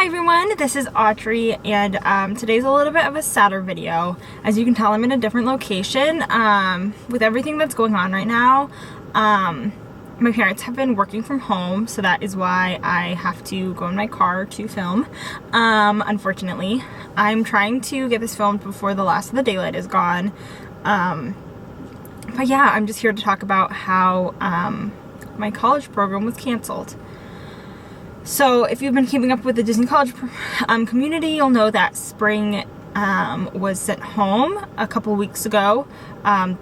Hi everyone, this is Audrey, and today's a little bit of a sadder video. As you can tell, I'm in a different location. With everything that's going on right now, my parents have been working from home, so that is why I have to go in my car to film. Unfortunately, I'm trying to get this filmed before the last of the daylight is gone. But yeah, I'm just here to talk about how my college program was canceled. So if you've been keeping up with the Disney College community, you'll know that spring was sent home a couple weeks ago. I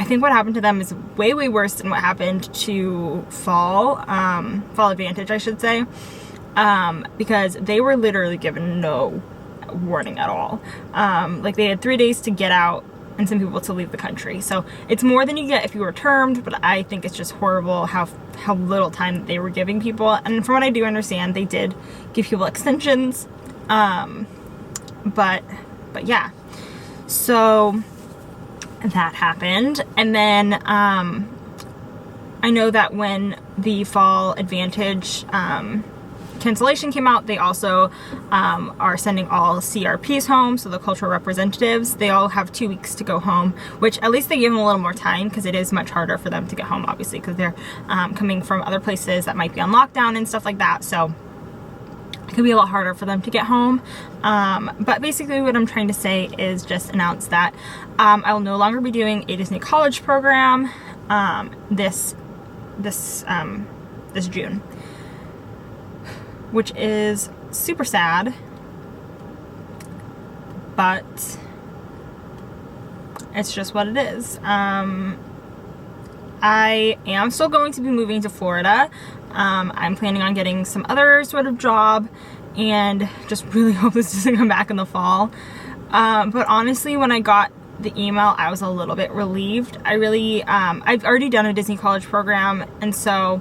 think what happened to them is way worse than what happened to fall Advantage, I should say, because they were literally given no warning at all. Like, they had 3 days to get out and some people to leave the country. So it's more than you get if you were termed, but I think it's just horrible how little time they were giving people. And from what I do understand, they did give people extensions. But yeah. So that happened. And then I know that when the Fall Advantage cancellation came out, they also are sending all CRPs home, so the cultural representatives. They all have 2 weeks to go home, which at least they give them a little more time, because it is much harder for them to get home, obviously, because they're coming from other places that might be on lockdown and stuff like that, so it could be a lot harder for them to get home. But basically what I'm trying to say is just announce that I will no longer be doing a Disney College program this June, which is super sad, but it's just what it is. I am still going to be moving to Florida. I'm planning on getting some other sort of job and just really hope this doesn't come back in the fall. But honestly, when I got the email, I was a little bit relieved. I've already done a Disney College program, and so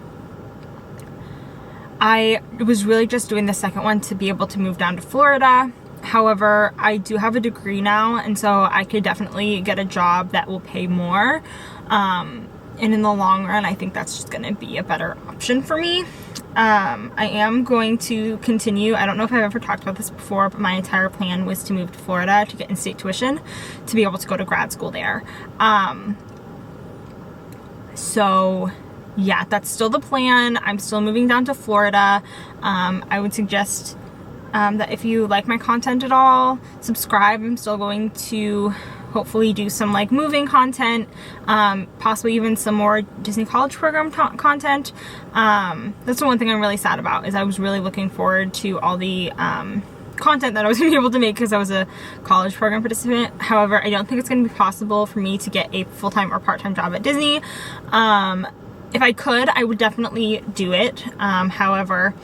I was really just doing the second one to be able to move down to Florida. However, I do have a degree now, and so I could definitely get a job that will pay more. And in the long run, I think that's just going to be a better option for me. I am going to continue. I don't know if I've ever talked about this before, but my entire plan was to move to Florida to get in-state tuition to be able to go to grad school there. So yeah, that's still the plan. I'm still moving down to Florida. I would suggest that if you like my content at all, subscribe. I'm still going to hopefully do some like moving content, possibly even some more Disney College program content. That's the one thing I'm really sad about, is I was really looking forward to all the content that I was going to be able to make because I was a college program participant. However, I don't think it's going to be possible for me to get a full-time or part-time job at Disney. If I could, I would definitely do it. However,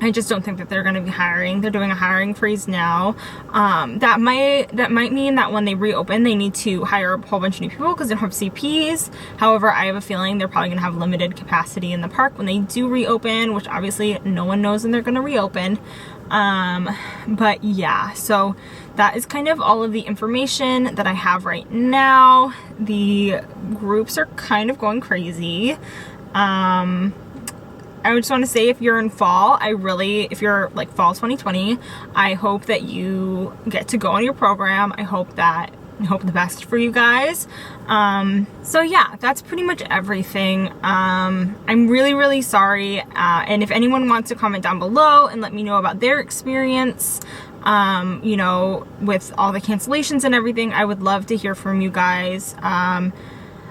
I just don't think that they're going to be hiring. They're doing a hiring freeze now. That might mean that when they reopen, they need to hire a whole bunch of new people because they don't have CPs. However, I have a feeling they're probably going to have limited capacity in the park when they do reopen, which obviously no one knows when they're going to reopen. But yeah, so that is kind of all of the information that I have right now. The groups are kind of going crazy. I just want to say, if you're in fall, if you're like fall 2020, I hope that you get to go on your program. I hope the best for you guys. So yeah, that's pretty much everything. I'm really sorry. And if anyone wants to comment down below and let me know about their experience, you know, with all the cancellations and everything, I would love to hear from you guys.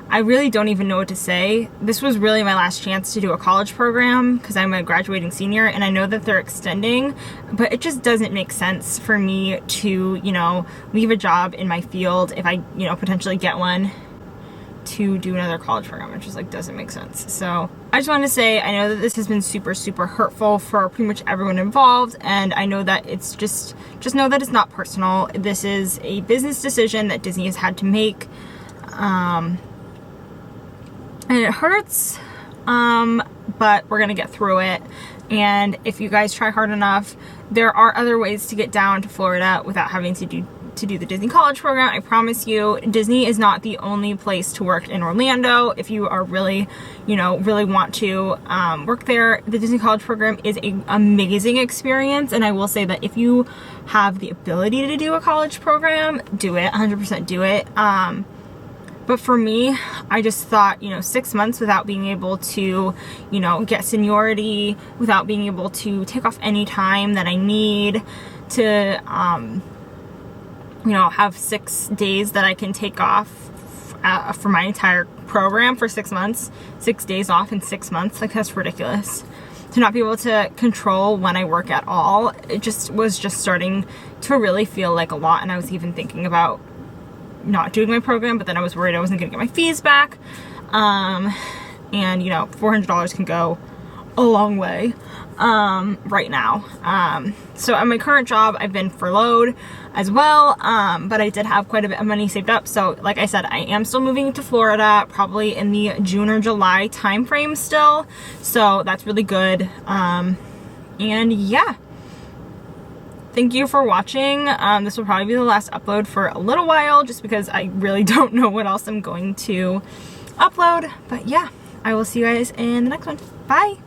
I really don't even know what to say. This was really my last chance to do a college program because I'm a graduating senior, and I know that they're extending, but it just doesn't make sense for me to, you know, leave a job in my field if I, you know, potentially get one, to do another college program. It just like doesn't make sense. So I just want to say, I know that this has been super hurtful for pretty much everyone involved, and I know that it's just know that it's not personal. This is a business decision that Disney has had to make. And it hurts, but we're gonna get through it. And if you guys try hard enough, there are other ways to get down to Florida without having to do to do the Disney College Program. I promise you, Disney is not the only place to work in Orlando. If you are really, you know, really want to work there, the Disney College Program is an amazing experience. And I will say that if you have the ability to do a college program, do it, 100% do it. But for me, I just thought, you know, 6 months without being able to, you know, get seniority, without being able to take off any time that I need to, you know, have 6 days that I can take off for my entire program for 6 months, 6 days off in 6 months. Like, that's ridiculous. To not be able to control when I work at all, it just was just starting to really feel like a lot. And I was even thinking about not doing my program, but then I was worried I wasn't gonna get my fees back. And you know, $400 can go a long way right now. So at my current job, I've been furloughed as well, but I did have quite a bit of money saved up. So like I said, I am still moving to Florida, probably in the June or July timeframe still. So that's really good. And yeah. Thank you for watching. This will probably be the last upload for a little while just because I really don't know what else I'm going to upload. But yeah, I will see you guys in the next one. Bye!